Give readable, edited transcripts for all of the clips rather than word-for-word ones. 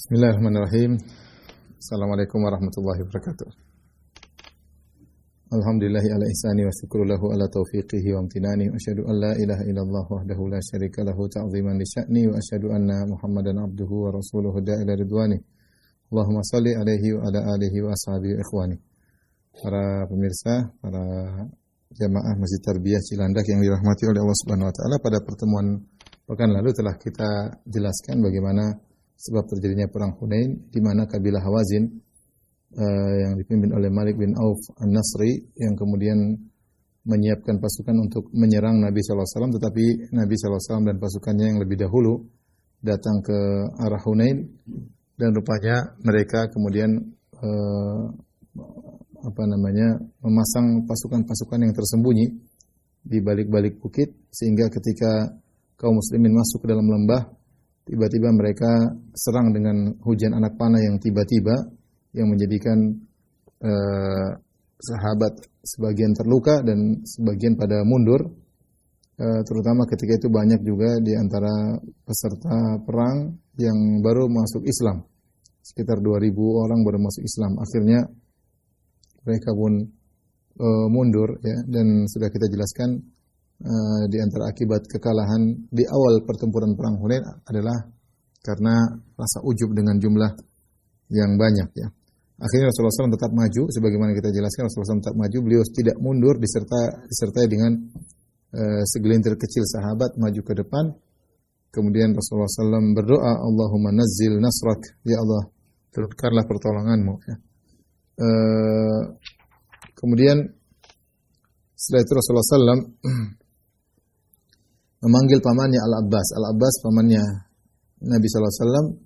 Bismillahirrahmanirrahim. Assalamualaikum warahmatullahi wabarakatuh. Alhamdulillahi ala ihsani wa syukru lahu ala taufiqihi wa amtinani. Wa asyhadu an la ilaha illallah wahdahu la syarika lahu ta'ziman li sya'ni. Wa asyhadu anna Muhammadan abduhu wa rasuluhu da'ila ridwani. Allahumma salli alaihi wa ala alihi wa ashabihi wa ikhwani. Para pemirsa, para jamaah Masjid Tarbiyah Cilandak yang dirahmati oleh Allah Subhanahu wa taala, pada pertemuan pekan lalu telah kita jelaskan bagaimana sebab terjadinya perang Hunain, di mana kabilah Hawazin yang dipimpin oleh Malik bin Auf An-Nasri yang kemudian menyiapkan pasukan untuk menyerang Nabi SAW, tetapi Nabi SAW dan pasukannya yang lebih dahulu datang ke arah Hunain, dan rupanya mereka kemudian memasang pasukan-pasukan yang tersembunyi di balik-balik bukit, sehingga ketika kaum muslimin masuk ke dalam lembah, tiba-tiba mereka serang dengan hujan anak panah yang tiba-tiba, yang menjadikan sahabat sebagian terluka dan sebagian pada mundur. Terutama ketika itu banyak juga di antara peserta perang yang baru masuk Islam. Sekitar 2.000 orang baru masuk Islam. Akhirnya mereka pun mundur, ya, dan sudah kita jelaskan di antara akibat kekalahan di awal pertempuran perang Hunain adalah karena rasa ujub dengan jumlah yang banyak, ya. Akhirnya Rasulullah SAW tetap maju, sebagaimana kita jelaskan, Rasulullah SAW tetap maju, beliau tidak mundur, disertai dengan segelintir kecil sahabat maju ke depan. Kemudian Rasulullah SAW berdoa, Allahumma nazzil nasrak, ya Allah, turunkanlah pertolonganmu, ya. Kemudian setelah itu Rasulullah SAW memanggil pamannya Al-Abbas. Al-Abbas pamannya Nabi SAW,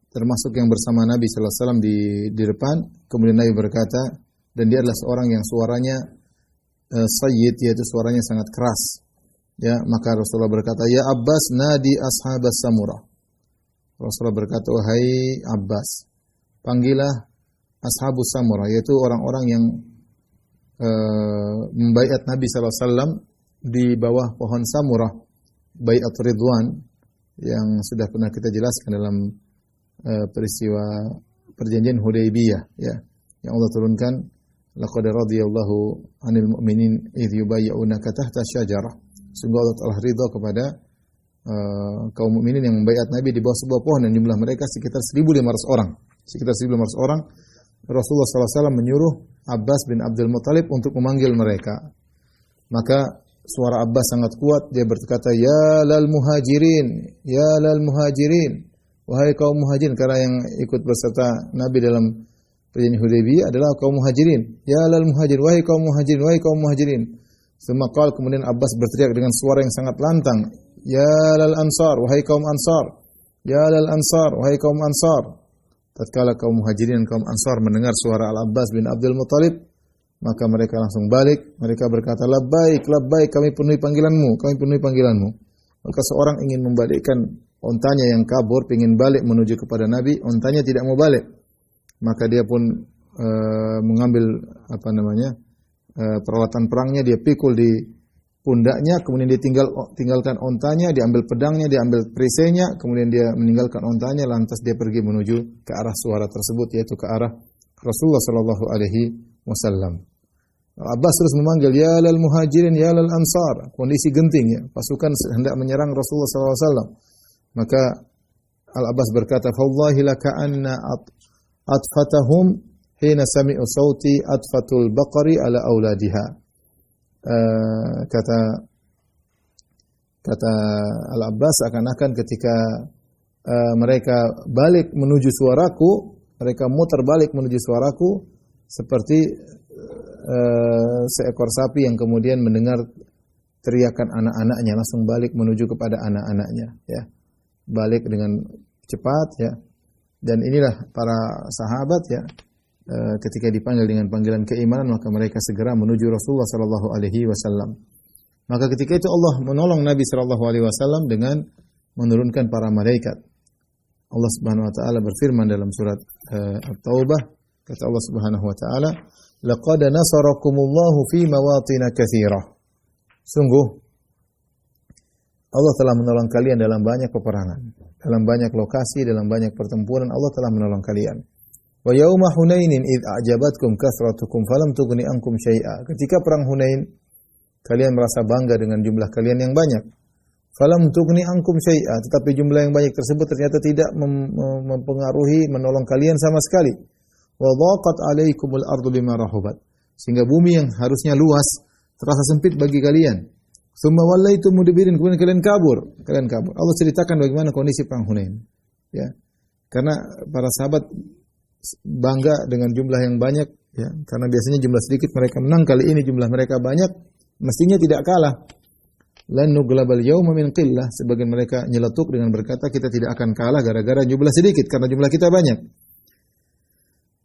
termasuk yang bersama Nabi SAW di depan. Kemudian Nabi berkata, dan dia adalah seorang yang suaranya sayyid, yaitu suaranya sangat keras. Ya, maka Rasulullah berkata, ya Abbas, nadi ashabas samurah. Rasulullah berkata, wahai Abbas, panggillah ashabus samurah, yaitu orang-orang yang membaiat Nabi SAW di bawah pohon samurah, Bai'at Ridwan, yang sudah pernah kita jelaskan dalam peristiwa perjanjian Hudaybiyah, ya, yang Allah turunkan, laqad radiyallahu 'anil mu'minin idh yubayyi'unaka tahta syajarah. Sungguh Allah telah ridha kepada kaum mukminin yang membaiat Nabi di bawah sebuah pohon, dan jumlah mereka sekitar 1.500 orang. Sekitar 1.500 orang. Rasulullah SAW menyuruh Abbas bin Abdul Muttalib untuk memanggil mereka. Maka suara Abbas sangat kuat, dia berkata, ya lal muhajirin, ya lal muhajirin, wahai kaum muhajirin, karena yang ikut berserta Nabi dalam perjanjian Hudaybiyah adalah kaum muhajirin. Ya lal muhajirin, wahai kaum muhajirin, wahai kaum muhajirin. Semakal kemudian Abbas berteriak dengan suara yang sangat lantang, ya lal ansar, wahai kaum ansar, ya lal ansar, wahai kaum ansar. Tatkala kaum muhajirin dan kaum ansar mendengar suara Al-Abbas bin Abdul Muttalib, maka mereka langsung balik. Mereka berkata, labbaik, labbaik, kami penuhi panggilanmu, kami penuhi panggilanmu. Maka seorang ingin membalikkan ontanya yang kabur, ingin balik menuju kepada Nabi, ontanya tidak mau balik. Maka dia pun mengambil peralatan perangnya, dia pikul di pundaknya, kemudian dia tinggalkan ontanya, dia ambil pedangnya, dia ambil perisainya, kemudian dia meninggalkan ontanya, lantas dia pergi menuju ke arah suara tersebut, yaitu ke arah Rasulullah sallallahu alaihi wasallam. Abbas terus memanggil, ya lal muhajirin, ya lal ansar. Kondisi genting, ya. Pasukan hendak menyerang Rasulullah SAW. Maka Al-Abbas berkata, fawallahi laka anna atfatahum hina sami'u sauti atfatul baqari ala auladiha. Kata Al-Abbas, akan-akan ketika mereka balik menuju suaraku, mereka muter balik menuju suaraku, seperti seekor sapi yang kemudian mendengar teriakan anak-anaknya, langsung balik menuju kepada anak-anaknya, ya. Balik dengan cepat, ya. Dan inilah para sahabat, ya, ketika dipanggil dengan panggilan keimanan, maka mereka segera menuju Rasulullah sallallahu alaihi wasallam. Maka ketika itu Allah menolong Nabi sallallahu alaihi wasallam dengan menurunkan para malaikat. Allah Subhanahu wa taala berfirman dalam surat At-Taubah, kata Allah Subhanahu wa taala, laqad nasarakumullahu fi mawatin katsirah. Sungguh Allah telah menolong kalian dalam banyak peperangan. dalam banyak lokasi, dalam banyak pertempuran Allah telah menolong kalian. Wa yauma Hunainin id a'jabatkum kathratukum falam tughni ankum syai'a. Ketika perang Hunain kalian merasa bangga dengan jumlah kalian yang banyak. Falam tughni ankum syai'a, tetapi jumlah yang banyak tersebut ternyata tidak mempengaruhi, menolong kalian sama sekali. Wa dhaqat 'alaikumul ardu bima rahubat. Sehingga bumi yang harusnya luas terasa sempit bagi kalian. Tsumma wallaitum mudbirin, kemudian kalian kabur. Allah ceritakan bagaimana kondisi perang Hunain. Ya. Karena para sahabat bangga dengan jumlah yang banyak, ya. Karena biasanya jumlah sedikit mereka menang, kali ini jumlah mereka banyak, mestinya tidak kalah. Lan nuglabal yauma min qillah, sebagian mereka nyeletuk dengan berkata kita tidak akan kalah gara-gara jumlah sedikit karena jumlah kita banyak.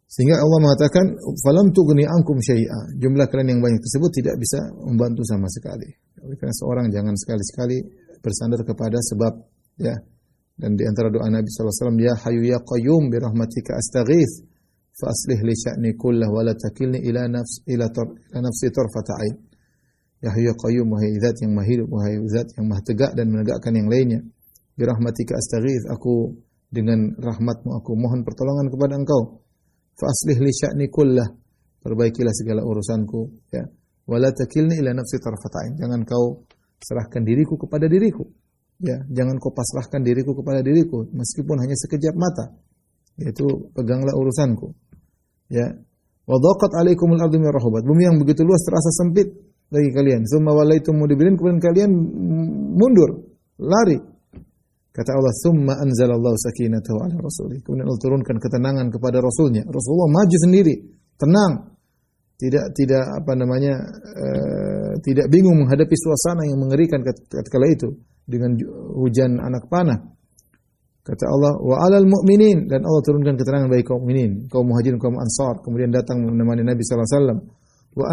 Sehingga Allah mengatakan falam tughni ankum syai'a. Jumlah kalian yang banyak tersebut tidak bisa membantu sama sekali. Oleh karena seorang jangan sekali-sekali bersandar kepada sebab, ya. Dan di antara doa Nabi sallallahu alaihi wasallam, ya hayyu ya qayyum bi rahmatika astaghits fa aslih li sya'ni kullahu wa la takilni ila nafsi tarfata ain. Ya hayyu ya qayyum, wahai zat yang maha hidup, wahai zat yang maha tegak dan menegakkan yang lainnya. Bi rahmatika astaghits, aku dengan rahmatmu aku mohon pertolongan kepada engkau. Fa aslih li sya'ni kullah, perbaikilah segala urusanku, ya. Wala takilni ila nafsi tarfatain, jangan kau serahkan diriku kepada diriku, ya. Jangan kau pasrahkan diriku kepada diriku meskipun hanya sekejap mata, yaitu peganglah urusanku, ya. Wa dhaqat 'alaikumul ardu bima rahubat, bumi yang begitu luas terasa sempit bagi kalian. Tsumma wallaitum mudbirin, kemudian kalian mundur, lari. Kata Allah, "Tsumma anzalallahu sakinatahu 'ala rasulih." Kemudian Allah turunkan ketenangan kepada Rasulnya. Rasulullah maju sendiri, tenang. Tidak bingung menghadapi suasana yang mengerikan ketika itu dengan hujan anak panah. Kata Allah, "Wa 'alal mu'minin," dan Allah turunkan ketenangan bagi kaum mukminin, kaum muhajirin, kaum ansar. Kemudian datang menemani Nabi sallallahu alaihi wasallam. Wa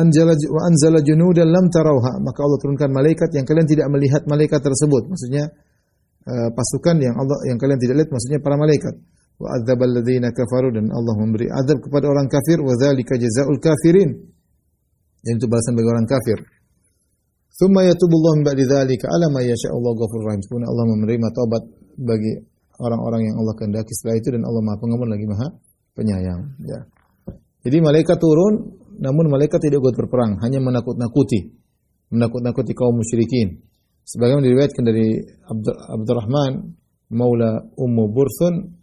anzala junudan lam tarauha, maka Allah turunkan malaikat yang kalian tidak melihat malaikat tersebut. Maksudnya pasukan yang kalian tidak lihat, maksudnya para malaikat. Wa adzabal ladzina kafaru, dan Allah memberi azab kepada orang kafir. Wa dzalika jazaa'ul kafirin, dan itu balasan bagi orang kafir. Tsumma yatubullahu min ba'di dzalika 'ala ma yasha'u Allahu ghafurur rahim. Kemudian Allah menerima taubat bagi orang-orang yang Allah kehendaki setelah itu, dan Allah Maha Pengampun lagi Maha Penyayang, ya. Jadi malaikat turun, namun malaikat tidak ikut berperang, hanya menakut-nakuti kaum musyrikin. Sebagaimana diriwayatkan dari Abdurrahman Maula Ummu Burthun,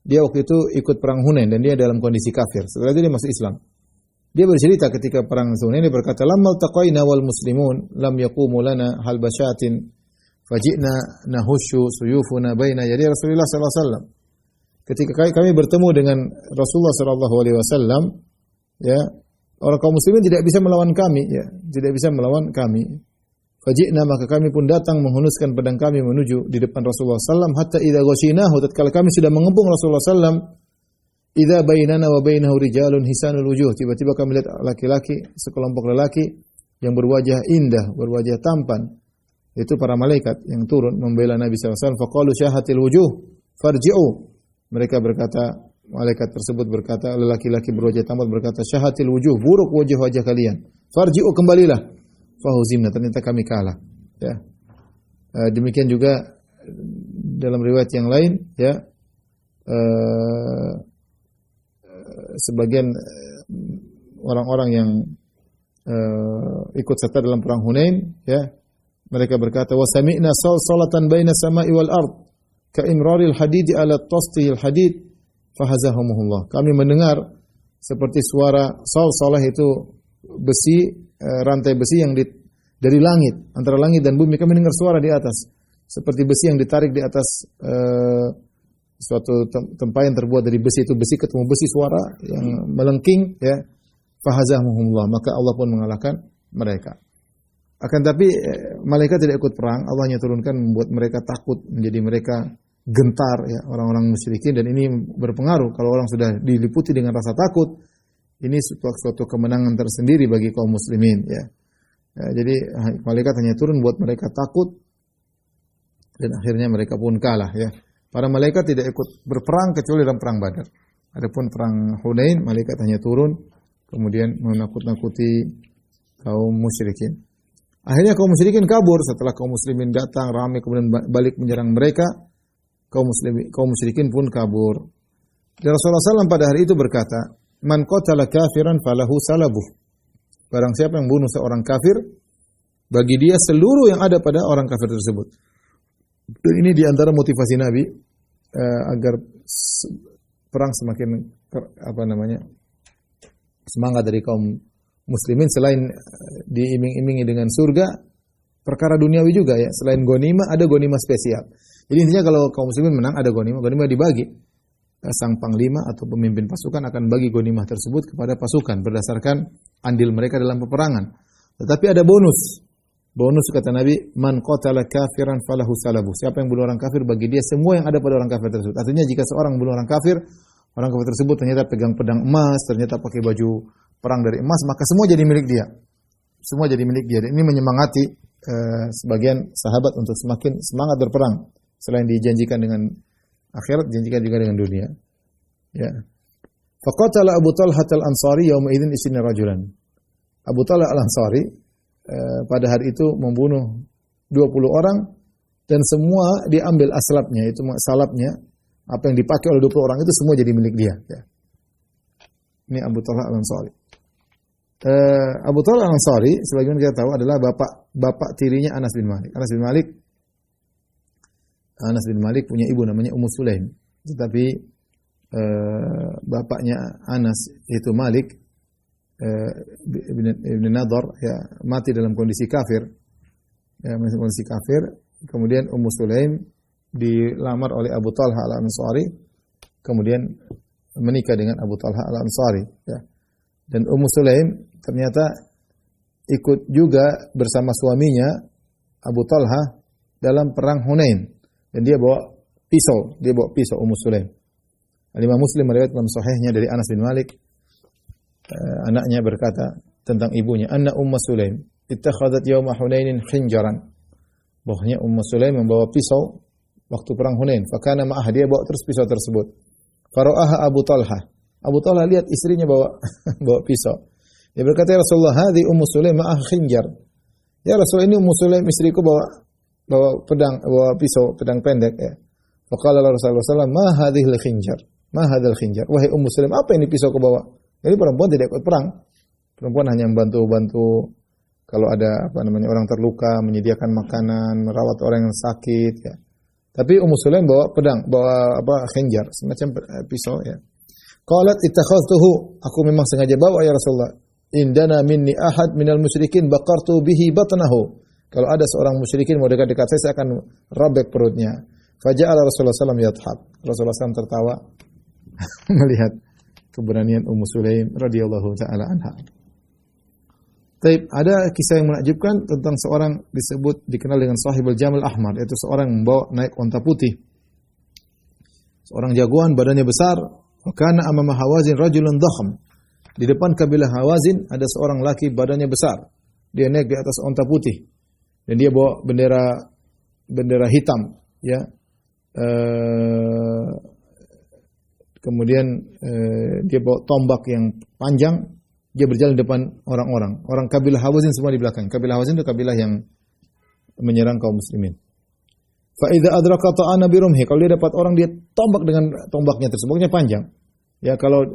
dia waktu itu ikut perang Hunain dan dia dalam kondisi kafir. Setelah itu dia masuk Islam. Dia bercerita ketika perang Hunain, dia berkata, "Lamma taqaina wal muslimun lam yaqumu lana halbashatin faji'na nahushu suyufuna baina yadi Rasulullah sallallahu alaihi wasallam." Ketika kami bertemu dengan Rasulullah sallallahu alaihi wasallam, ya, orang kaum muslimin tidak bisa melawan kami, ya, tidak bisa melawan kami. Faji'na, maka kami pun datang menghunuskan pedang kami menuju di depan Rasulullah sallam, hatta idza ghashinahu, tatkala kami sudah mengepung Rasulullah sallam, idza bainana wa bainahu rijalun hisanul wujuh, tiba-tiba kami lihat laki-laki, sekelompok lelaki yang berwajah indah, berwajah tampan. Itu para malaikat yang turun membela Nabi sallallahu alaihi wasallam. Faqalu syahatil wujuh farji'u. Mereka berkata, malaikat tersebut berkata, lelaki-laki berwajah tampan berkata, syahatil wujuh, buruk wajah-wajah kalian. Farji'u, kembalilah. Fahuzimna, ternyata kami kalah, ya. Demikian juga dalam riwayat yang lain, ya, sebagian orang-orang yang ikut serta dalam perang Hunain, ya, mereka berkata, wa sami'na salsalatan baina samai wal ard ka imraril hadid ala tastihil hadid fahazahumullah. Kami mendengar seperti suara salsalah, itu besi, rantai besi yang dari langit, antara langit dan bumi, kami dengar suara di atas seperti besi yang ditarik di atas suatu tempayan terbuat dari besi, itu besi ketemu besi, suara yang melengking, ya. Fahazahumullah, maka Allah pun mengalahkan mereka. Akan tapi malaikat tidak ikut perang, Allah hanya turunkan membuat mereka takut, menjadi mereka gentar, ya, orang-orang musyrikin, dan ini berpengaruh. Kalau orang sudah diliputi dengan rasa takut, ini suatu kemenangan tersendiri bagi kaum muslimin, ya. Jadi malaikat hanya turun buat mereka takut, dan akhirnya mereka pun kalah, ya. Para malaikat tidak ikut berperang kecuali dalam perang Badar. Adapun perang Hunain, malaikat hanya turun kemudian menakut-nakuti kaum musyrikin. Akhirnya kaum musyrikin kabur setelah kaum muslimin datang ramai kemudian balik menyerang mereka. kaum musyrikin pun kabur. Dan Rasulullah SAW pada hari itu berkata, "Man qatala kafiran falahu salabuh." Barang siapa yang bunuh seorang kafir, bagi dia seluruh yang ada pada orang kafir tersebut. Dan ini di antara motivasi Nabi agar perang semakin semangat dari kaum muslimin, selain diiming-imingi dengan surga, perkara duniawi juga ya. Selain ghanimah, ada ghanimah spesial. Jadi intinya kalau kaum muslimin menang, ada ghanimah dibagi. Sang panglima atau pemimpin pasukan akan bagi ghanimah tersebut kepada pasukan berdasarkan andil mereka dalam peperangan. Tetapi ada bonus. Bonus kata Nabi, "Man qatala kafiran falahu salabu." Siapa yang bunuh orang kafir, bagi dia semua yang ada pada orang kafir tersebut. Artinya jika seorang bunuh orang kafir tersebut ternyata pegang pedang emas, ternyata pakai baju perang dari emas, maka semua jadi milik dia. Semua jadi milik dia. Dan ini menyemangati sebagian sahabat untuk semakin semangat berperang. Selain dijanjikan dengan akhirat, dijanjikan juga dengan dunia. Ya. Faqatala Abu Talha al-Ansari yauma idzin 20 rajulan. Abu Talha al-Ansari pada hari itu membunuh 20 orang dan semua diambil aslabnya, itu salabnya, apa yang dipakai oleh 20 orang itu semua jadi milik dia. Ya. Ini Abu Talha al-Ansari. Abu Talha al-Ansari, sebagaimana kita tahu, adalah bapak tirinya Anas bin Malik. Anas bin Malik punya ibu namanya Ummu Sulaim. Tetapi bapaknya Anas itu Malik Ibn Nadar ya, mati dalam kondisi kafir. Ya, dalam kondisi kafir. Kemudian Ummu Sulaim dilamar oleh Abu Talha al-Ansari, kemudian menikah dengan Abu Talha al-Ansari. Ya. Dan Ummu Sulaim ternyata ikut juga bersama suaminya Abu Talha dalam perang Hunain. Dan dia bawa pisau Ummu Sulaim. Imam Muslim meriwayatkan dalam sahihnya dari Anas bin Malik, anaknya berkata tentang ibunya, "Anna Ummu Sulaim ittakhadhat yawma Hunainin khinjaran." Bahwasanya Ummu Sulaim membawa pisau waktu perang Hunain. Fakana ma'ah, dia bawa terus pisau tersebut. Fara'aha Abu Talha. Abu Talha lihat istrinya bawa pisau. Dia berkata, "Ya Rasulullah, hadhi Ummu Sulaim ma'ah khinjar." Ya Rasul, ini Ummu Sulaim istriku bawa pisau, pedang pendek ya. Faqala Rasulullah sallallahu alaihi wasallam, "Ma hadhil khinjar? Ma hadzal khinjar?" Wahai Ummu Sulaim, apa ini pisau kau bawa? Jadi perempuan tidak ikut perang. Perempuan hanya membantu kalau ada orang terluka, menyediakan makanan, merawat orang yang sakit ya. Tapi Ummu Sulaim bawa pedang, khinjar, semacam pisau ya. Qalat ittakhadtuhu, aku memang sengaja bawa ya Rasulullah. Indana minni ahad minal musyrikin baqartu bihi batnahu. Kalau ada seorang musyrikin mau dekat-dekat saya akan robek perutnya. Faja'ala Rasulullah SAW yadhhak. Rasulullah SAW tertawa melihat keberanian Ummu Sulaim radhiyallahu taala anha. Taib, ada kisah yang menakjubkan tentang seorang dikenal dengan sahibul jamal ahmar, yaitu seorang yang membawa naik unta putih. Seorang jagoan, badannya besar. Wa kana amama Hawazin rajulun dhakham. Di depan kabilah Hawazin ada seorang laki badannya besar. Dia naik di atas unta putih. Dan dia bawa bendera hitam, ya. Kemudian dia bawa tombak yang panjang. Dia berjalan di depan orang-orang. Orang kabilah Hawazin semua di belakang. Kabilah Hawazin itu kabilah yang menyerang kaum muslimin. Fa idza adraka ta'ana bi rumhi, kalau dia dapat orang, dia tombak dengan tombaknya tersebut, panjang. Ya, kalau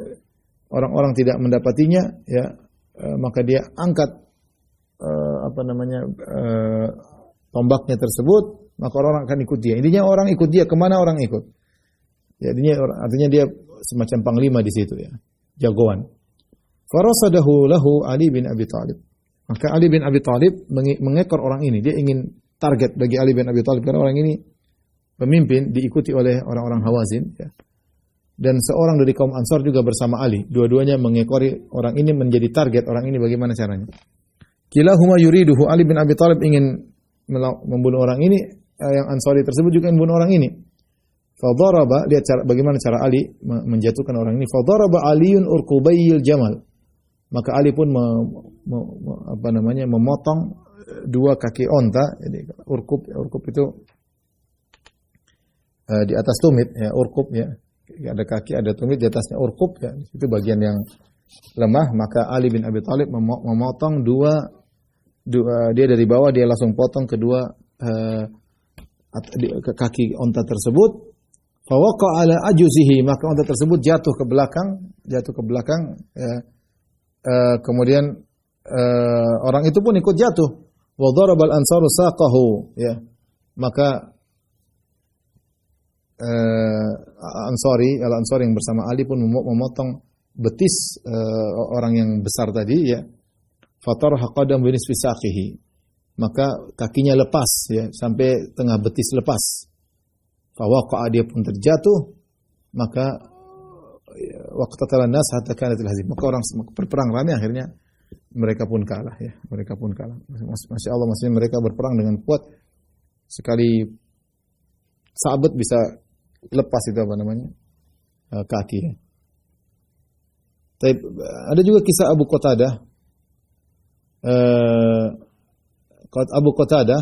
orang-orang tidak mendapatinya, ya, maka dia angkat tombaknya tersebut, maka orang akan ikut dia. Intinya orang ikut dia, kemana orang ikut. Ya, artinya dia semacam panglima di situ ya, jagoan. Farasadahu lahu Ali bin Abi Thalib. Maka Ali bin Abi Thalib mengekor orang ini. Dia ingin target bagi Ali bin Abi Thalib karena orang ini pemimpin, diikuti oleh orang-orang Hawazin ya. Dan seorang dari kaum Ansar juga bersama Ali. Dua-duanya mengekori orang ini, menjadi target orang ini. Bagaimana caranya? Kilahuma yuriduhu. Ali bin Abi Thalib ingin membunuh orang ini, yang Ansari tersebut juga ingin membunuh orang ini. Fadaraba, lihat bagaimana cara Ali menjatuhkan orang ini. Fadaraba Aliun urqubayil jamal. Maka Ali pun memotong dua kaki onta. Jadi urkub itu di atas tumit ya, urkub ya. Ada kaki, ada tumit, di atasnya urkub ya. Itu bagian yang lemah. Maka Ali bin Abi Thalib memotong dua, dia dari bawah dia langsung potong kedua kaki onta tersebut. Fawaqa ala ajuzihi, maka unta tersebut jatuh ke belakang, ya. Kemudian orang itu pun ikut jatuh. Wa darabal ansaru saqahu, ya. Maka Al-Ansari yang bersama Ali pun memotong betis orang yang besar tadi, ya. Fatarha qadam bi nisfi saqihi. Maka kakinya lepas, ya, sampai tengah betis lepas. Fawaqa'a, dia pun terjatuh, maka waqtatala nas hatta kanatil hazim. Maka orang berperang ramai, akhirnya mereka pun kalah, ya. Mereka pun kalah. Masya Allah, maksudnya mereka berperang dengan kuat. Sekali sahabat bisa lepas itu kaki, ya. Tapi ada juga kisah Abu Qatadah. Abu Qatadah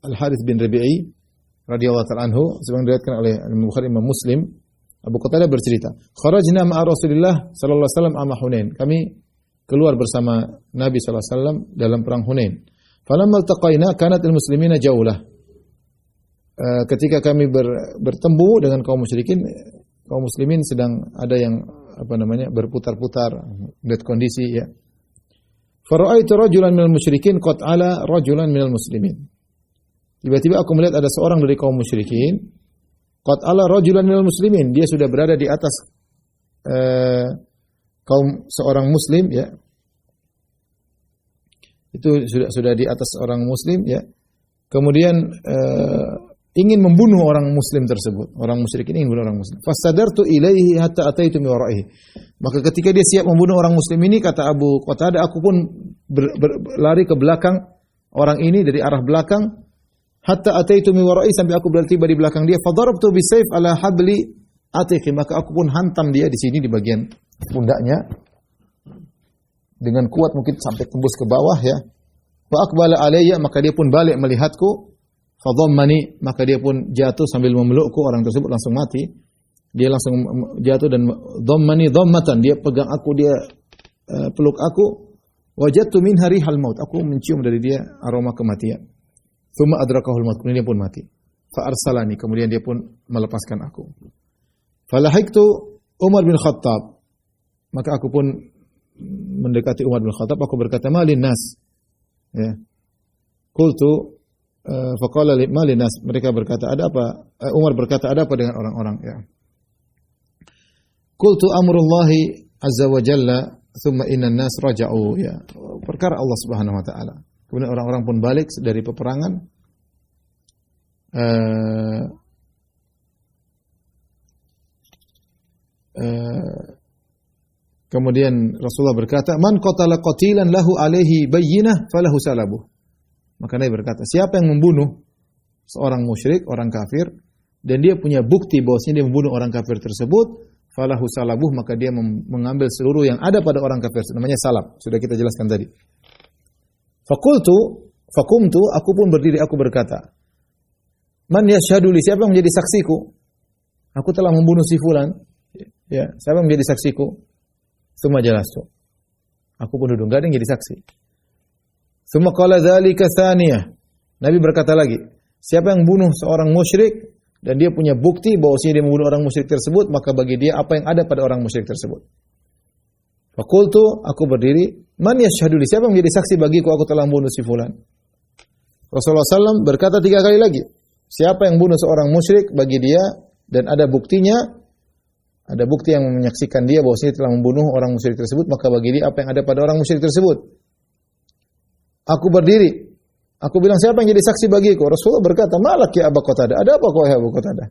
Al-Harits bin Rabi'i radhiyallahu ta'ala anhu, sebagaimana diriwayatkan oleh Bukhari Imam Muslim, Abu Qatadah bercerita, "Kharajna ma'a Rasulillah sallallahu alaihi wasallam ama Hunain." Kami keluar bersama Nabi sallallahu alaihi wasallam dalam perang Hunain. Falamma iltaqaina kanat al-muslimina jaulah. Ketika kami bertemu dengan kaum musyrikin, kaum muslimin sedang ada yang berputar-putar, lihat kondisi, ya. Fara'aitu rajulan minal musyrikin qad ala rajulan minal muslimin. Tiba-tiba aku melihat ada seorang dari kaum musyrikin, qad ala rajulan minal muslimin, dia sudah berada di atas kaum seorang muslim, ya. Itu sudah di atas orang muslim, ya. Kemudian ingin membunuh orang muslim tersebut. Orang musyrik ini ingin membunuh orang muslim. Fastadartu ilaihi hatta ataitu min wara'ihi. Maka ketika dia siap membunuh orang muslim ini, kata Abu Qatadah, aku pun berlari ke belakang orang ini dari arah belakang, hatta ataitu min wara'ihi, sampai aku tiba di belakang dia. Fadarabtu bisayf ala habli atiqi, maka aku pun hantam dia di sini di bagian pundaknya dengan kuat, mungkin sampai tembus ke bawah, ya. Fa aqbala alayya, maka dia pun balik melihatku. Fadhammani, maka dia pun jatuh sambil memelukku. Orang tersebut langsung mati. Dia langsung jatuh dan dhammani dhammatan, dia pegang aku, dia peluk aku. Wajadtu minha rihal maut, aku mencium dari dia aroma kematian. Tsumma adrakahul maut, kemudian dia pun mati. Fa arsalani, kemudian dia pun melepaskan aku. Falahiktu Umar bin Khattab, maka aku pun mendekati Umar bin Khattab. Aku berkata, malin nas, ya. Qultu faqala malin nas, mereka berkata, ada apa? Umar berkata, ada apa dengan orang-orang, ya. Qultu amrullahi azza wa jalla thumma innan nas raja'u, ya. Perkara Allah Subhanahu wa taala. Kemudian orang-orang pun balik dari peperangan. Kemudian Rasulullah berkata, man qatala qatilan lahu alaihi bayyinah falahu salabuh. Maka Nabi berkata, siapa yang membunuh seorang musyrik, orang kafir, dan dia punya bukti bahwasanya dia membunuh orang kafir tersebut, falahu salabuh, maka dia mengambil seluruh yang ada pada orang kafir, namanya salab. Sudah kita jelaskan tadi. Fakumtu, aku pun berdiri, aku berkata, man yashhadu li, siapa yang menjadi saksiku? Aku telah membunuh si fulan. Ya, siapa yang menjadi saksiku? Semua jelas tuh. Aku pun duduk, enggak ada yang jadi saksi. Summa qala dzalika tsaniyah. Nabi berkata lagi, siapa yang bunuh seorang musyrik dan dia punya bukti bahwasanya dia membunuh orang musyrik tersebut, maka bagi dia apa yang ada pada orang musyrik tersebut. Faqultu, aku berdiri, man yashhadu li, siapa yang menjadi saksi bagiku aku telah membunuh si fulan? Rasulullah SAW berkata 3 kali lagi, siapa yang bunuh seorang musyrik bagi dia dan ada buktinya, ada bukti yang menyaksikan dia bahwasanya dia telah membunuh orang musyrik tersebut, maka bagi dia apa yang ada pada orang musyrik tersebut. Aku berdiri. Aku bilang, siapa yang jadi saksi bagiku? Rasulullah berkata, malak ya Abu Qatadah. Ada apa kau ya Abu Qatadah?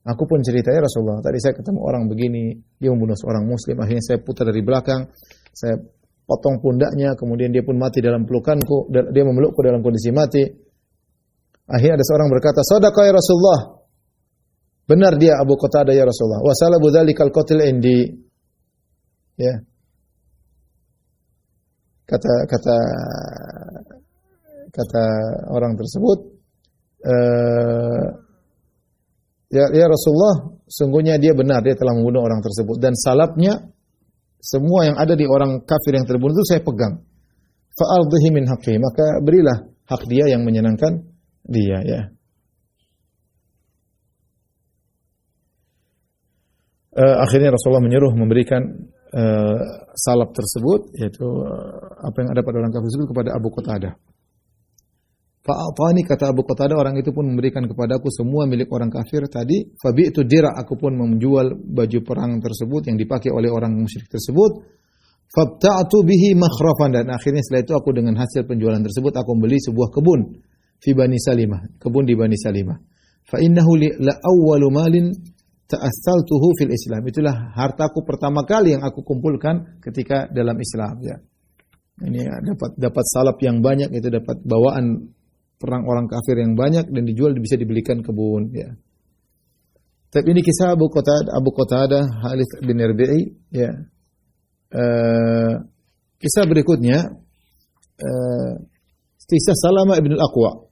Aku pun ceritanya, Rasulullah, tadi saya ketemu orang begini, dia membunuh seorang muslim, akhirnya saya putar dari belakang, saya potong pundaknya, kemudian dia pun mati dalam pelukanku, dia memelukku dalam kondisi mati. Akhirnya ada seorang berkata, shadaqa ya Rasulullah. Benar dia Abu Qatadah ya Rasulullah. Wa salabu dzalikal qatil indi. Ya. Kata orang tersebut, ya Rasulullah, sungguhnya dia benar, dia telah membunuh orang tersebut dan salabnya, semua yang ada di orang kafir yang terbunuh itu saya pegang. Fa'ardhihi min haqqi, maka berilah hak dia yang menyenangkan dia, ya. Akhirnya Rasulullah menyuruh memberikan salab tersebut, yaitu apa yang ada pada orang kafir tersebut, kepada Abu Qatadah. Fa'atani, kata Abu Qatadah, orang itu pun memberikan kepadaku semua milik orang kafir tadi. Fabi'tu dira, aku pun menjual baju perang tersebut yang dipakai oleh orang musyrik tersebut. Fabta'tu bihi makhrafan, dan akhirnya setelah itu aku dengan hasil penjualan tersebut aku membeli sebuah kebun fi Bani Salimah, kebun di Bani Salimah. Fa innahu la awwalu malin ta'assaltuhu fil Islam. Itulah hartaku pertama kali yang aku kumpulkan ketika dalam Islam, ya. Ini dapat salap yang banyak, itu dapat bawaan perang orang kafir yang banyak, dan dijual bisa dibelikan kebun, ya. Tapi ini kisah Abu Qatadah Harits bin Rabi'i, ya. Kisah berikutnya kisah Salamah bin Al-Aqwa.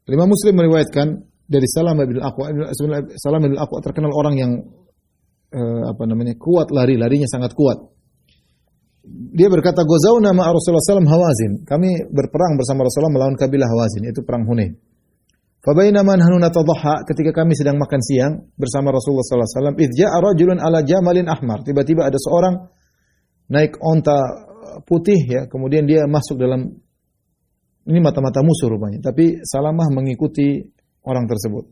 Imam Muslim meriwayatkan dari Salamah bin Al-Aqwa. Salamah bin Al-Aqwa terkenal orang yang kuat larinya sangat kuat. Dia berkata, "Ghazawna ma'a Rasulullah sallallahu Hawazin." Kami berperang bersama Rasulullah melawan kabilah Hawazin, itu perang Hunain. Fa bainama nahnu natadahha, ketika kami sedang makan siang bersama Rasulullah sallallahu alaihi wasallam, idz ja'a rajulun ala jamalin ahmar. Tiba-tiba ada seorang naik onta putih, ya, kemudian dia masuk dalam, ini mata-mata musuh rupanya, tapi Salamah mengikuti orang tersebut.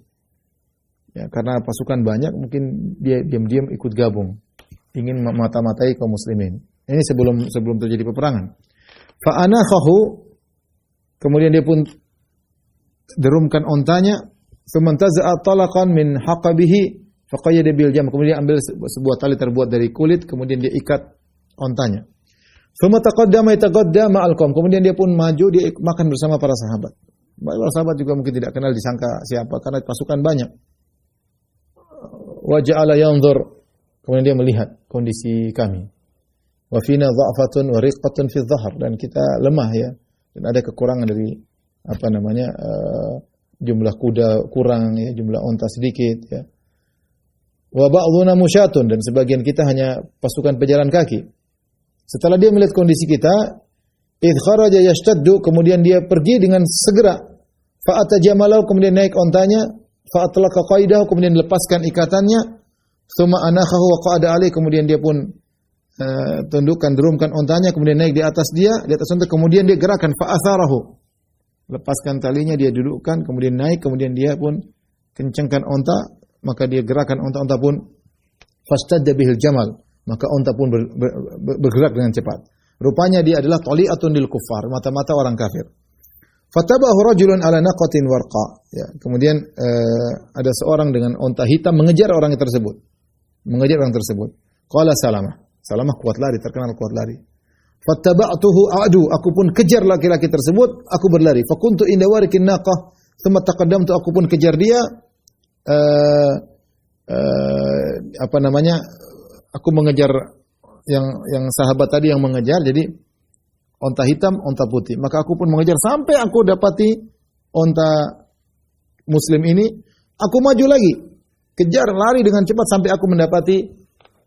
Ya, karena pasukan banyak, mungkin dia diam-diam ikut gabung, ingin mata-matai kaum muslimin. Ini sebelum terjadi peperangan. Fa anakhahu, kemudian dia pun derumkan ontanya, famantaza'a talaqan min haqabihi faqayyada bil jam. Kemudian dia ambil sebuah tali terbuat dari kulit, kemudian dia ikat ontanya. Thumma taqaddama yataqaddama al-qaum. Kemudian dia pun maju, dia makan bersama para sahabat. Para sahabat juga mungkin tidak kenal, disangka siapa karena pasukan banyak. Wa ja'ala yanzur. Kemudian dia melihat kondisi kami. Wa fina dha'fatun wa riqqatun fi adh-dhahr, dan kita lemah, ya, dan ada kekurangan dari jumlah kuda kurang, ya, jumlah onta sedikit, ya. Wa ba'dhuna musyatun, dan sebagian kita hanya pasukan pejalan kaki. Setelah dia melihat kondisi kita, idh kharaja yashtaddu, kemudian dia pergi dengan segera. Fa atajamalau, kemudian naik ontanya, fa atlaqa qaidahu, kemudian lepaskan ikatannya. Tsumma anakhahu wa qa'ada alaihi, kemudian dia pun tundukkan, derumkan ontanya, kemudian naik di atas onta, kemudian dia gerakan, fa atharahu, lepaskan talinya, dia dudukkan, kemudian naik, kemudian dia pun kencangkan onta, maka dia gerakan onta pun fastadda bihil jamal, maka onta pun bergerak dengan cepat. Rupanya dia adalah tali'atun lil kuffar, mata-mata orang kafir. Fatabahu rajulun ala naqatin warqa, ya, kemudian ada seorang dengan onta hitam mengejar orang tersebut. Qala Salamah kuat lari, terkenal kuat lari. Fattaba'tuhu a'du, aku pun kejar laki-laki tersebut, aku berlari. Fakuntu inda warikin naqah, thumma taqaddamtu, aku pun kejar dia. Aku mengejar yang sahabat tadi yang mengejar, jadi onta hitam, onta putih. Maka aku pun mengejar sampai aku dapati onta muslim ini. Aku maju lagi, kejar, lari dengan cepat sampai aku mendapati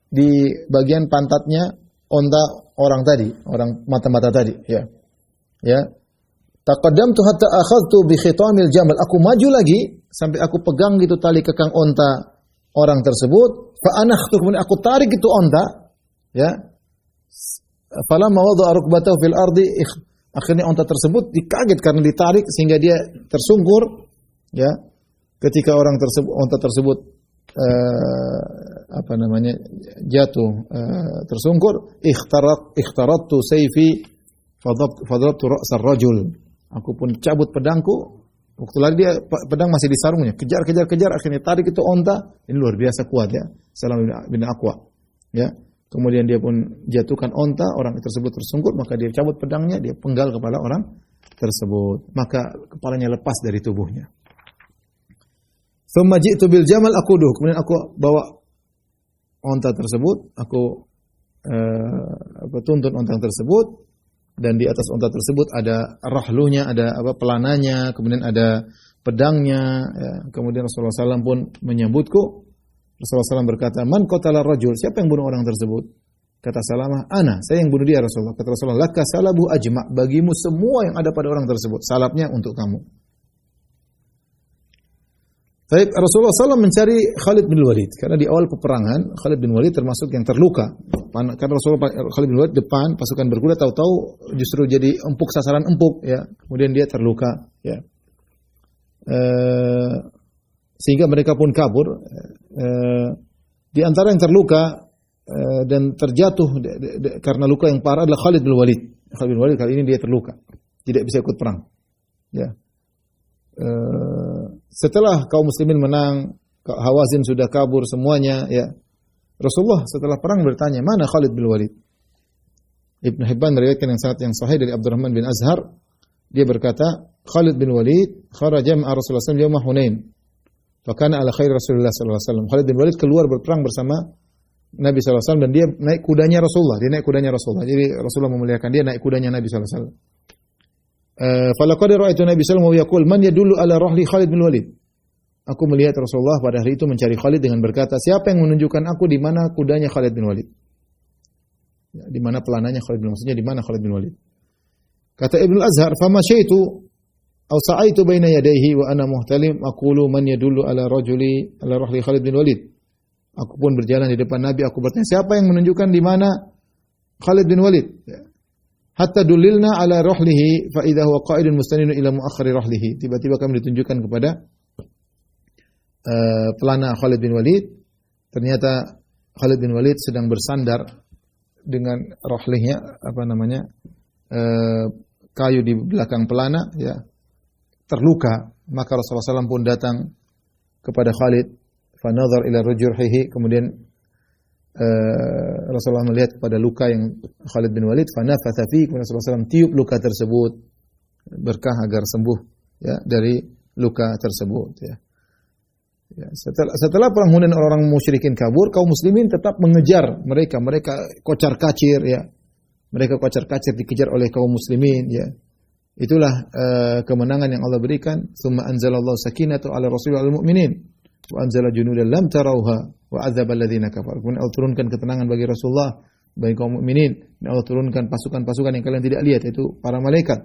di bagian pantatnya onta orang tadi, orang mata-mata tadi, ya. Ya. Taqaddamtu hatta akhadtu bi khitamil jamal. Aku maju lagi sampai aku pegang gitu tali kekang onta orang tersebut. Fa anakhtu, kemudian aku tarik itu onta, ya. Falamma wada'a rukbatahu fil ardi, akhirnya onta tersebut dikaget karena ditarik sehingga dia tersungkur, ya. Ketika onta tersebut jatuh, tersungkur, ikhtarattu sayfi fadarabtu ra'sar rajul. Aku pun cabut pedangku. Waktu lari dia pedang masih di sarungnya. Kejar, akhirnya tarik itu onta. Ini luar biasa kuat, ya. Salamah bin Aqwa, ya. Kemudian dia pun jatuhkan onta, orang tersebut tersungkur, maka dia cabut pedangnya, dia penggal kepala orang tersebut. Maka kepalanya lepas dari tubuhnya. Thumma ji'tu bil jamal aquduh. Kemudian aku bawa onta tersebut, aku tuntun onta tersebut, dan di atas onta tersebut ada rahlunya, ada pelananya, kemudian ada pedangnya, ya. Kemudian Rasulullah SAW pun menyambutku. Rasulullah SAW berkata, "Man qatala rajul?" Siapa yang bunuh orang tersebut? Kata Salamah, "Ana, saya yang bunuh dia, Rasulullah." Kata Rasulullah, "Laka salabu ajma'." Bagimu semua yang ada pada orang tersebut, salabnya untuk kamu. Tapi Rasulullah SAW mencari Khalid bin Walid karena di awal peperangan Khalid bin Walid termasuk yang terluka. Karena Rasulullah Khalid bin Walid depan pasukan berkuda, tahu-tahu justru jadi empuk, sasaran empuk ya. Kemudian dia terluka ya. Sehingga mereka pun kabur. Di antara yang terluka dan terjatuh karena luka yang parah adalah Khalid bin Walid. Khalid bin Walid kali ini dia terluka, tidak bisa ikut perang. Ya. Setelah kaum muslimin menang, Hawazin sudah kabur semuanya, ya. Rasulullah setelah perang bertanya, mana Khalid bin Walid? Ibnu Hibban meriwayatkan yang sahih dari Abdurrahman bin Azhar, dia berkata, Khalid bin Walid kharaja ma'a Rasulullah SAW yaum Hunain. Fakana ala khair Rasulullah SAW. Khalid bin Walid keluar berperang bersama Nabi SAW dan dia naik kudanya Rasulullah. Dia naik kudanya Rasulullah. Jadi Rasulullah memuliakan dia naik kudanya Nabi SAW. Falaqad ra'aitu Nabi sallallahu alaihi wasallam yaqul man yadullu ala rahli Khalid bin Walid. Aku melihat Rasulullah pada hari itu mencari Khalid dengan berkata, siapa yang menunjukkan aku di mana kudanya Khalid bin Walid? Ya, di mana pelananya Khalid bin Walid? Maksudnya di mana Khalid bin Walid? Kata Ibnu Azhar, "Fama syaitu aw sa'aitu baina yadayhi wa ana muhtalim aqulu man yadullu ala rahli Khalid bin Walid." Aku pun berjalan di depan Nabi, aku bertanya, siapa yang menunjukkan di mana Khalid bin Walid? Ya. Hatta dulilna ala rahlihi fa idza huwa qa'idun mustanidun ila muakhkhari rahlihi. Tiba-tiba kami ditunjukkan kepada pelana Khalid bin Walid. Ternyata Khalid bin Walid sedang bersandar dengan rahlihnya, kayu di belakang pelana, ya, terluka. Maka Rasulullah SAW pun datang kepada Khalid, fa nadhar ila rujurhihi, kemudian Rasulullah melihat pada luka yang Khalid bin Walid, fa nafatha fi, Rasulullah SAW tiup luka tersebut, berkah agar sembuh ya dari luka tersebut ya. Ya, setelah perang Hunain orang musyrikin kabur, kaum muslimin tetap mengejar mereka kocar-kacir ya. Mereka kocar-kacir dikejar oleh kaum muslimin ya. Itulah kemenangan yang Allah berikan. Tsumma anzalallahu sakinatahu 'ala rasul wal mu'minin wa anzala junudan lam tarauha wa 'adzaba alladziina kafaru. Kemudian Allah turunkan ketenangan bagi Rasulullah, bagi kaum mukminin. Dan Allah turunkan pasukan-pasukan yang kalian tidak lihat, itu para malaikat.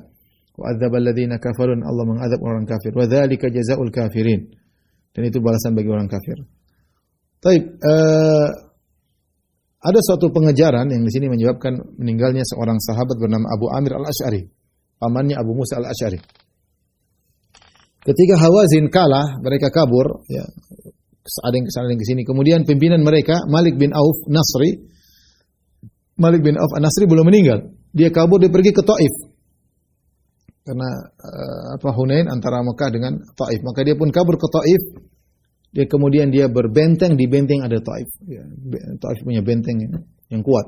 Wa 'adzaba alladziina kafaru, Allah mengazab orang kafir. Wa dzalika jazaa'ul kafirin. Dan itu balasan bagi orang kafir. Taib, ada suatu pengejaran yang di sini menyebabkan meninggalnya seorang sahabat bernama Abu Amir al-Asy'ari, pamannya Abu Musa al-Asy'ari. Ketika Hawazin kalah, mereka kabur, ya, ada yang kesana, ada yang kesini. Kemudian pimpinan mereka, Malik bin Auf an-Nasri belum meninggal. Dia kabur, dia pergi ke Taif. Karena Hunain antara Mekah dengan Taif. Maka dia pun kabur ke Taif. Dia kemudian berbenteng, di benteng ada Taif. Ya, Taif punya benteng yang kuat.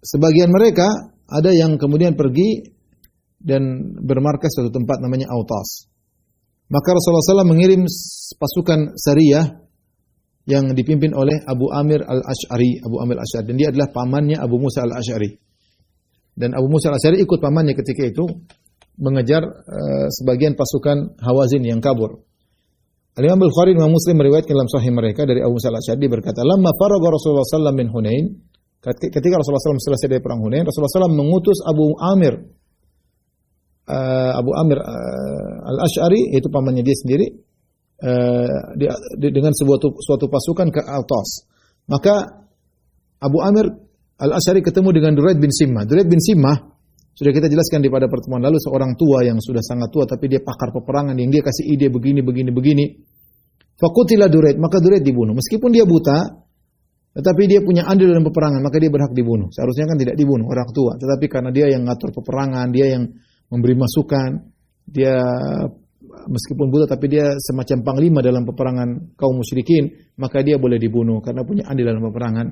Sebagian mereka ada yang kemudian pergi dan bermarkas suatu tempat namanya Autas. Maka Rasulullah SAW mengirim pasukan Sariyah yang dipimpin oleh Abu Amir al-Asy'ari. Dan dia adalah pamannya Abu Musa al-Asy'ari. Dan Abu Musa al-Asy'ari ikut pamannya ketika itu mengejar sebagian pasukan Hawazin yang kabur. Al-Imam Bukhari dan Muslim meriwayatkan dalam sahih mereka dari Abu Musa al-Asy'ari berkata, "Lamma faragha Rasulullah sallallahu min Hunain." Ketika Rasulullah SAW selesai dari perang Hunain, Rasulullah SAW mengutus Abu Amir al-Asy'ari, itu pamannya dia sendiri, dengan suatu pasukan ke Autas. Maka Abu Amir al-Asy'ari ketemu dengan Duraid bin Simmah. Duraid bin Simmah sudah kita jelaskan pada pertemuan lalu, seorang tua yang sudah sangat tua, tapi dia pakar peperangan, yang dia kasih ide begini. Faqutila Duraid, maka Duraid dibunuh. Meskipun dia buta, tetapi dia punya andil dalam peperangan, maka dia berhak dibunuh. Seharusnya kan tidak dibunuh orang tua, tetapi karena dia yang ngatur peperangan, dia yang memberi masukan, dia meskipun buta tapi dia semacam panglima dalam peperangan kaum musyrikin, maka dia boleh dibunuh karena punya andil dalam peperangan.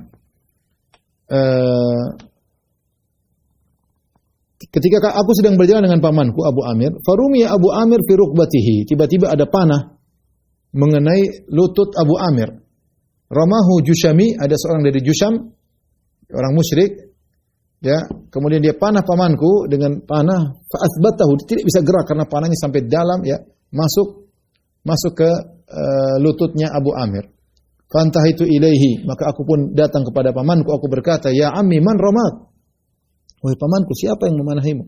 Ketika aku sedang berjalan dengan pamanku Abu Amir, farumiya Abu Amir fi rukbatihi, tiba-tiba ada panah mengenai lutut Abu Amir. Ramahu Jushami, ada seorang dari Jusham, orang musyrik. Ya, kemudian dia panah pamanku dengan panah, fa athbatahu, tidak bisa gerak karena panahnya sampai dalam, ya, masuk ke lututnya Abu Amir. Fantahitu ilaihi, maka aku pun datang kepada pamanku, aku berkata, "Ya ammi, man ramak?" Wahai pamanku, siapa yang memanahimu?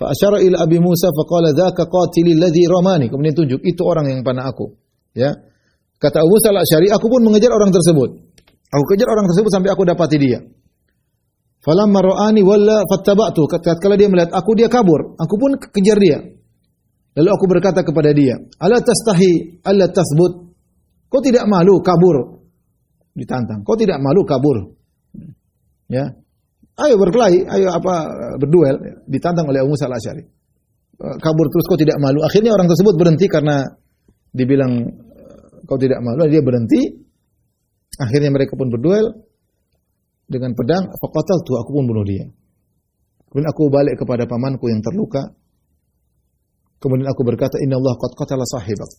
Fa asyara ila Abi Musa fa qala dzaka qatilil ladzi ramani. Kemudian tunjuk itu orang yang panah aku. Ya. Kata Abu Musa al-Asy'ari, aku pun mengejar orang tersebut. Aku kejar orang tersebut sampai aku dapati dia. Falamma ra'ani walla fattaba'tu. Tatkala dia melihat aku, dia kabur. Aku pun kejar dia. Lalu aku berkata kepada dia, "Ala tastahi alla tathbut?" Kau tidak malu kabur? Ditantang. Kau tidak malu kabur? Ya. Ayo berkelahi, ayo berduel, ditantang oleh Abu Musa al-Asy'ari. Kabur terus kau tidak malu. Akhirnya orang tersebut berhenti karena dibilang kau tidak malu, dia berhenti. Akhirnya mereka pun berduel dengan pedang, faqataltu, aku pun bunuh dia. Kemudian aku balik kepada pamanku yang terluka. Kemudian aku berkata, "Innallaha qad qatala sahibak."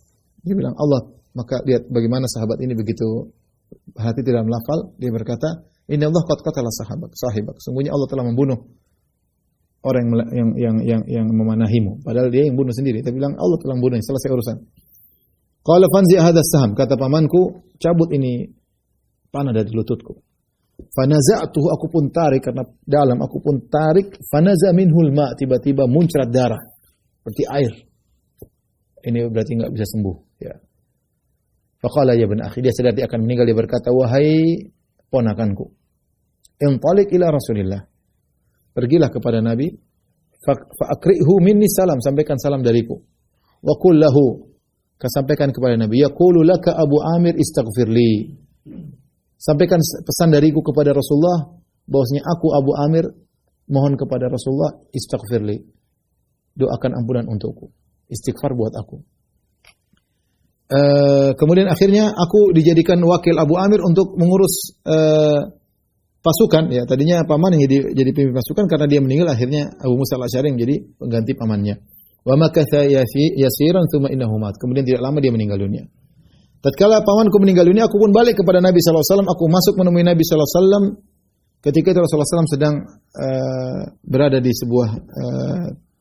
Dia bilang, "Allah," maka lihat bagaimana sahabat ini begitu hati dalam lafal, dia berkata, "Innallaha qad qatala sahibak." Sungguhnya Allah telah membunuh orang yang memanahimu. Padahal dia yang bunuh sendiri. Dia bilang, "Allah telah membunuh, selesai urusan." Qala fanzi hadha saham, kata pamanku, cabut ini panah dari lututku. Fanaza'tuhu, aku pun tarik karena dalam, aku pun tarik, fanaza minhul ma, tiba-tiba muncrat darah seperti air. Ini berarti enggak bisa sembuh, ya. Faqala ya ibn akhi, dia sedar dia akan meninggal, dia berkata, "Wahai ponakanku, intaliq ila Rasulillah." Pergilah kepada Nabi, fa'akrihu minni salam, sampaikan salam dariku. Wa qul lahu, sampaikan kepada Nabi, yaqulu laka Abu Amir istaghfirli. Sampaikan pesan dariku kepada Rasulullah bahwasanya aku Abu Amir mohon kepada Rasulullah istaghfirli. Doakan ampunan untukku. Istighfar buat aku. Kemudian akhirnya aku dijadikan wakil Abu Amir untuk mengurus pasukan. Ya, tadinya paman yang jadi pemimpin pasukan, karena dia meninggal akhirnya Abu Musa al-Asy'ari yang jadi pengganti pamannya. Wa makatha yasiran tsumma innahu mat. Kemudian tidak lama dia meninggal dunia. Tatkala pamanku meninggal dunia, aku pun balik kepada Nabi sallallahu alaihi wasallam. Aku masuk menemui Nabi sallallahu alaihi wasallam. Ketika itu Rasulullah SAW sedang berada di sebuah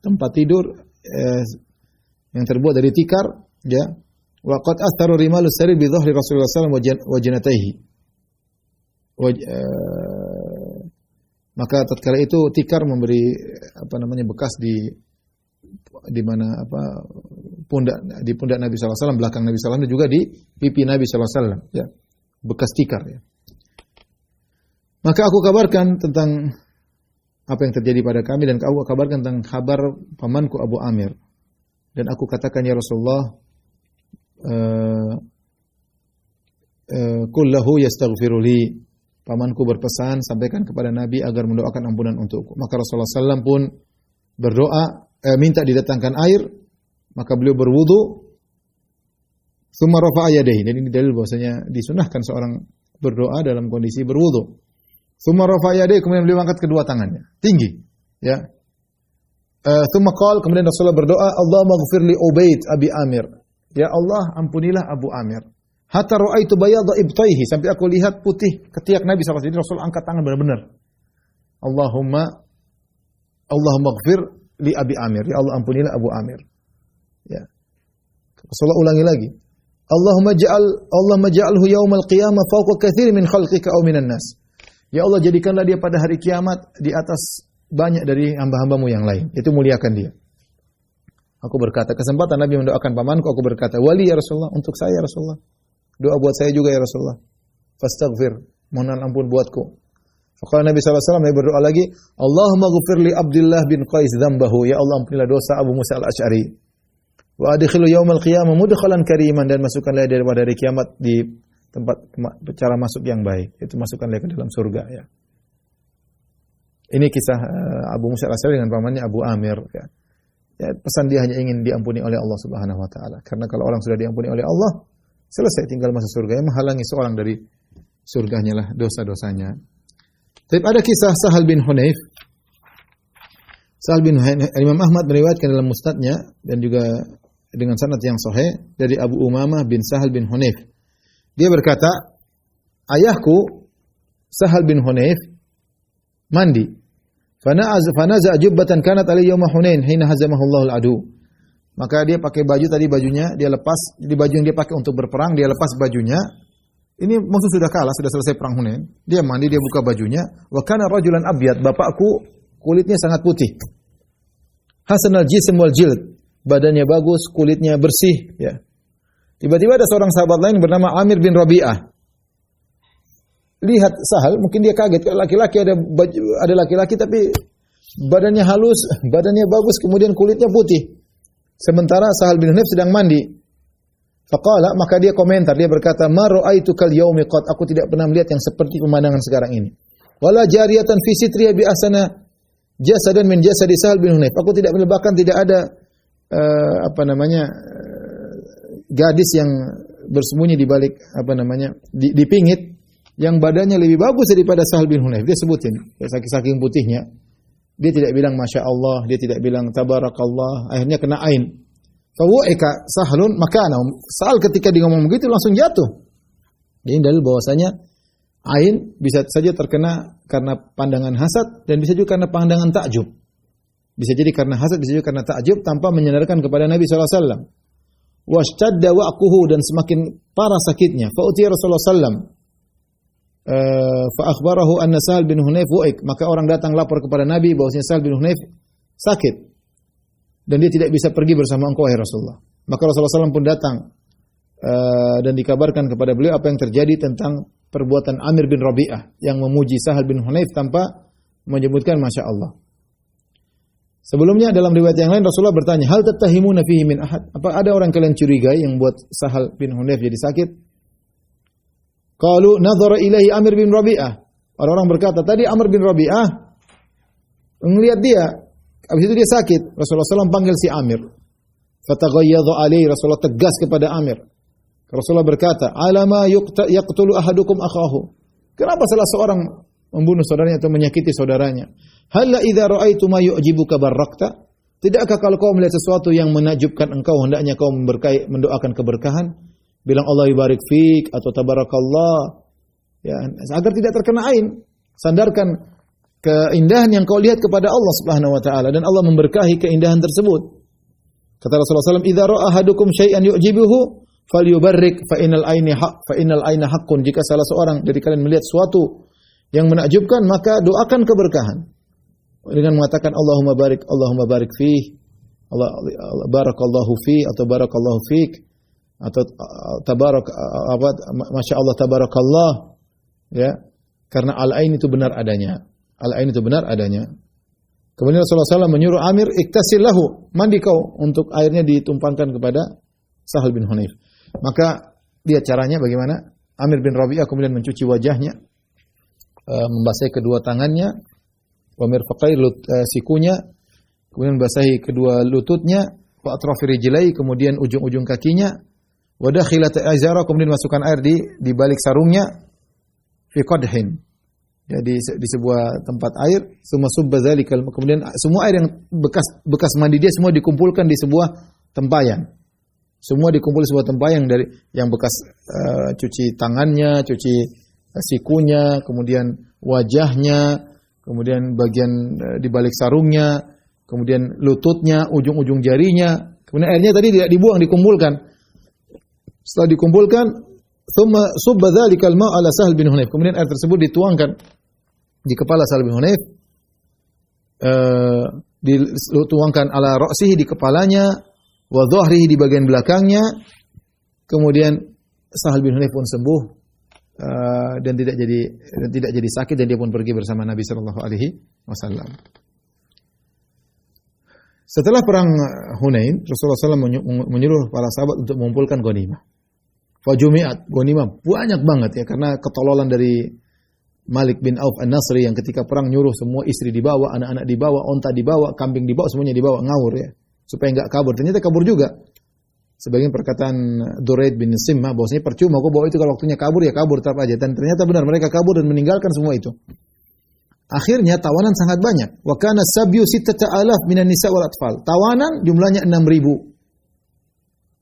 tempat tidur yang terbuat dari tikar, ya. Wa qad athara rimalu sarir bi dhahri Rasulullah sallallahu alaihi wasallam wa janataihi. Maka tatkala itu tikar memberi bekas di mana pundak Nabi sallallahu alaihi wasallam, belakang Nabi sallallahu alaihi wasallam, dan juga di pipi Nabi sallallahu alaihi wasallam, ya. Bekas tikar, ya. Maka aku kabarkan tentang apa yang terjadi pada kami, dan aku kabarkan tentang kabar pamanku Abu Amir. Dan aku katakan, ya Rasulullah, qul lahu yastaghfiru li. Pamanku berpesan, sampaikan kepada Nabi agar mendoakan ampunan untukku. Maka Rasulullah SAW pun berdoa, minta didatangkan air, maka beliau berwudu. Tsumma rafa'a yadayhi. Dan ini dalil bahwasanya disunahkan seorang berdoa dalam kondisi berwudu. Tsumma rafa'a yadayhi, kemudian beliau angkat kedua tangannya tinggi, ya. Tsumma qala, kemudian Rasulullah berdoa, Allahumma ighfir li Ubaid Abi Amir. Ya Allah, ampunilah Abu Amir. Hatta ra'aitu bayadha ibtaihi, sampai aku lihat putih ketiak Nabi SAW. Jadi Rasul angkat tangan benar-benar. Allahumma ighfir li Abi Amir. Ya Allah, ampunilah Abu Amir. Ya. Rasulullah ulangi lagi. Allahumma ja'alhu yaumal qiyamah fawqa katsir min khalqika aw minan nas. Ya Allah, jadikanlah dia pada hari kiamat di atas banyak dari hamba-hambamu yang lain. Itu muliakan dia. Aku berkata, kesempatan Nabi mendoakan pamanku, aku berkata, wali ya Rasulullah, untuk saya ya Rasulullah. Doa buat saya juga ya Rasulullah. Fastaghfir, mohon ampun buatku. Faqala Nabi sallallahu alaihi wasallam, berdoa lagi, Allahumma ighfir li Abdullah bin Qais dzambahu. Ya Allah, ampunilah dosa Abu Musa al-Asy'ari. Wa adkhilhu yaumal qiyamah mudkhalan kariman, dan masukkanlah dia pada hari kiamat di tempat cara masuk yang baik. Itu masukkanlah ke dalam surga, ya. Ini kisah Abu Musa al-Asy'ari dengan pamannya Abu Amir, ya. Ya, pesan dia hanya ingin diampuni oleh Allah Subhanahu wa taala. Karena kalau orang sudah diampuni oleh Allah, selesai, tinggal masuk surga. Yang menghalangi seorang dari surganya lah dosa-dosanya. Tapi ada kisah Sahal bin Hunayf. Sahal bin Hunayf, Imam Ahmad meriwayatkan dalam musnadnya dan juga dengan sanad yang sahih dari Abu Umamah bin Sahal bin Hunayf. Dia berkata, ayahku Sahal bin Hunayf mandi. Fanaza jubbatan kanat alayhi yawma Hunain hina hazamahu Allahul adu. Maka dia pakai baju, tadi bajunya dia lepas, jadi baju yang dia pakai untuk berperang, dia lepas bajunya. Ini musuh sudah kalah, sudah selesai perang Hunain. Dia mandi, dia buka bajunya. Wa kana rajulan abyad, bapakku kulitnya sangat putih. Hasanal jism wal jild. Badannya bagus, kulitnya bersih, ya. Tiba-tiba ada seorang sahabat lain bernama Amir bin Rabi'ah. Lihat Sahal, mungkin dia kaget. Laki-laki ada laki-laki tapi badannya halus, badannya bagus, kemudian kulitnya putih. Sementara Sahal bin Hunayf sedang mandi. Faqala, maka dia komentar, dia berkata, "Ma ra'aitu kal yaumi qad." Aku tidak pernah melihat yang seperti pemandangan sekarang ini. Wala jariyatan fi sitriya bi ahsana jasadan min jasadi Sahal bin Hunayf. Aku tidak melibatkan, tidak ada gadis yang bersembunyi di balik di pingit yang badannya lebih bagus daripada Sahal bin Hunayf. Dia sebutin saking putihnya. Dia tidak bilang Masya Allah, dia tidak bilang Tabarakallah, akhirnya kena ain. Fawu'ika Sahlun makanahum. Sahal ketika dia ngomong begitu langsung jatuh. Ini dalil bahwasanya ain bisa saja terkena karena pandangan hasad dan bisa juga karena pandangan takjub. Bisa jadi karena hasad, bisa juga karena takjub tanpa menyandarkan kepada Nabi SAW. Washtadda wa'quhu, dan semakin parah sakitnya. Fa'utiya Rasulullah SAW. Fa'akhbarahu anna Sahal bin Hunayf wu'ik. Maka orang datang lapor kepada Nabi bahwasanya Sahal bin Hunayf sakit. Dan dia tidak bisa pergi bersama engkau, wahai Rasulullah. Maka Rasulullah SAW pun datang. Dan dikabarkan kepada beliau apa yang terjadi tentang perbuatan Amir bin Rabi'ah yang memuji Sahal bin Hunayf tanpa menyebutkan Masya Allah. Sebelumnya dalam riwayat yang lain Rasulullah bertanya, hal tattahimuna fihi min ahad? Apa ada orang kalian curigai yang buat Sahal bin Hunayf jadi sakit? Qalu nadhara ilaihi Amir bin Rabi'ah. Orang-orang berkata, tadi Amir bin Rabi'ah melihat dia, habis itu dia sakit. Rasulullah SAW panggil si Amir. Fataghayyadha alaihi, Rasulullah tegas kepada Amir. Rasulullah berkata, alama yaqtulu ahadukum akhahu. Kenapa salah seorang membunuh saudaranya atau menyakiti saudaranya? Halla idza ra'aitu ma yu'jibuka barakta? Tidakkah kalau kau melihat sesuatu yang menakjubkan engkau, hendaknya kau mendoakan keberkahan? Bilang Allah yubarik fik atau tabarakallah. Ya, agar tidak terkena ain. Sandarkan keindahan yang kau lihat kepada Allah Subhanahu wa taala dan Allah memberkahi keindahan tersebut. Kata Rasulullah SAW, idza ra'a ahadukum syai'an yu'jibuhu falyubarrik fa innal aina haqqun. Jika salah seorang dari kalian melihat sesuatu yang menakjubkan, maka doakan keberkahan dengan mengatakan Allahumma barik fih, Allah barakallahu fi atau barakallahu fik atau masya Allah tabarakallah, ya, karena al-ain itu benar adanya. Al-ain itu benar adanya. Kemudian Rasulullah SAW menyuruh Amir, iktasil lahu, mandi kau, untuk airnya ditumpangkan kepada Sahal bin Hunayf. Maka lihat caranya bagaimana. Amir bin Rabi'ah kemudian mencuci wajahnya, membasahi kedua tangannya, wamirfaqai sikunya, kemudian membasahi kedua lututnya, wa atrafi rijlai, kemudian ujung-ujung kakinya, wa dakhilat azara, kemudian masukkan air di balik sarungnya, fi qadhin, ya, di sebuah tempat air, semua subba zalikal, kemudian semua air yang bekas mandi dia semua dikumpulkan di sebuah tempayan. Semua dikumpul di sebuah tempayan dari yang bekas cuci tangannya, cuci sikunya, kemudian wajahnya, kemudian bagian di balik sarungnya, kemudian lututnya, ujung-ujung jarinya. Kemudian airnya tadi tidak dibuang, dikumpulkan. Setelah dikumpulkan, thumma subba dzalikal ma' ala Sahal bin Hunayf. Kemudian air tersebut dituangkan di kepala Sahal bin Hunayf, dituangkan ala ra'sihi, di kepalanya, wa dhahrihi, di bagian belakangnya. Kemudian Sahal bin Hunayf pun sembuh dan tidak jadi sakit, dan dia pun pergi bersama Nabi sallallahu alaihi wasallam. Setelah perang Hunain, Rasulullah SAW menyuruh para sahabat untuk mengumpulkan ghanimah. Fajumi'at, ghanimah banyak banget, ya, karena ketololan dari Malik bin Auf An-Nasri yang ketika perang nyuruh semua istri dibawa, anak-anak dibawa, onta dibawa, kambing dibawa, semuanya dibawa, ngawur, ya, supaya enggak kabur. Ternyata kabur juga. Sebagian perkataan Duraid bin Simma bahwasanya percuma kok bawa itu, kalau waktunya kabur ya kabur tetap aja. Dan ternyata benar, mereka kabur dan meninggalkan semua itu. Akhirnya tawanan sangat banyak. Wa kana sabyu 6,000 minan nisa wal atfal. Tawanan jumlahnya 6.000.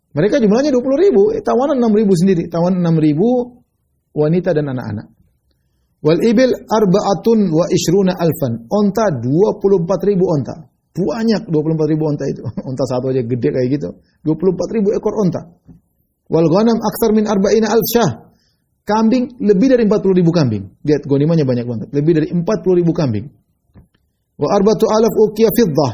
Mereka jumlahnya 20.000, tawanan 6.000 sendiri. Tawanan 6.000 wanita dan anak-anak. Wal ibil 24,000. Onta 24.000 onta. Banyak 24.000 onta itu. Onta satu aja gede kayak gitu. 24.000 ekor onta. Wal ghanam aktsar min 40,000 syah. Kambing lebih dari 40.000 kambing. Lihat ghanimahnya banyak banget. Lebih dari 40.000 kambing. Wa 4,000 uqiyah fiddah.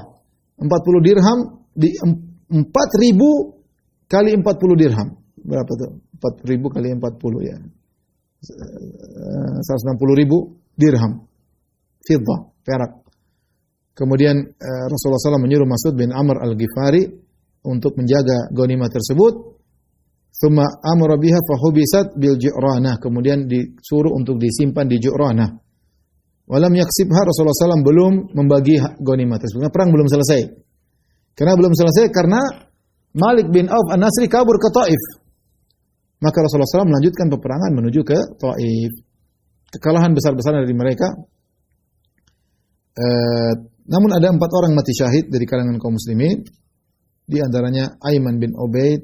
40 dirham di 4.000 kali 40 dirham. Berapa tuh? 4.000 kali 40 ya. 160.000 dirham. Fiddah, perak. Kemudian Rasulullah SAW menyuruh Mas'ud bin Amr al-Ghifari untuk menjaga ghanimah tersebut. Tsumma amara biha fahubisat bil Ju'ranah. Kemudian disuruh untuk disimpan di Ju'ranah. Walam yaksibha, Rasulullah SAW belum membagi ghanimah tersebut. Perang belum selesai. Karena belum selesai karena Malik bin Auf An-Nasri kabur ke Taif. Maka Rasulullah SAW melanjutkan peperangan menuju ke Taif. Kekalahan besar-besaran dari mereka. Namun ada 4 orang mati syahid dari kalangan kaum muslimin. Di antaranya Aiman bin Ubaid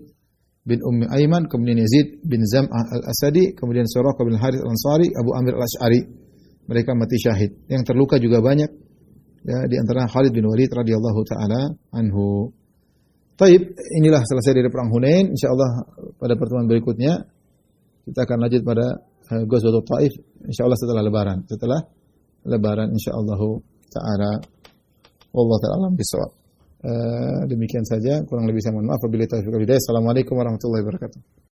bin Ummi Aiman, kemudian Yazid bin Zam'ah al-Asadi, kemudian Suraqah bin Harith al-Ansari, Abu Amir al-Ash'ari. Mereka mati syahid. Yang terluka juga banyak. Ya, di antara Khalid bin Walid radhiyallahu taala anhu. Taib, inilah selesai dari perang Hunain. Insyaallah pada pertemuan berikutnya kita akan lanjut pada Ghazwatul Taif insyaallah setelah lebaran. Setelah lebaran insyaallah taala. Wallahu taala alam bisawab. Demikian saja, kurang lebih saya mohon maaf. Wabillahi taufiq wal hidayah. Assalamualaikum warahmatullahi wabarakatuh.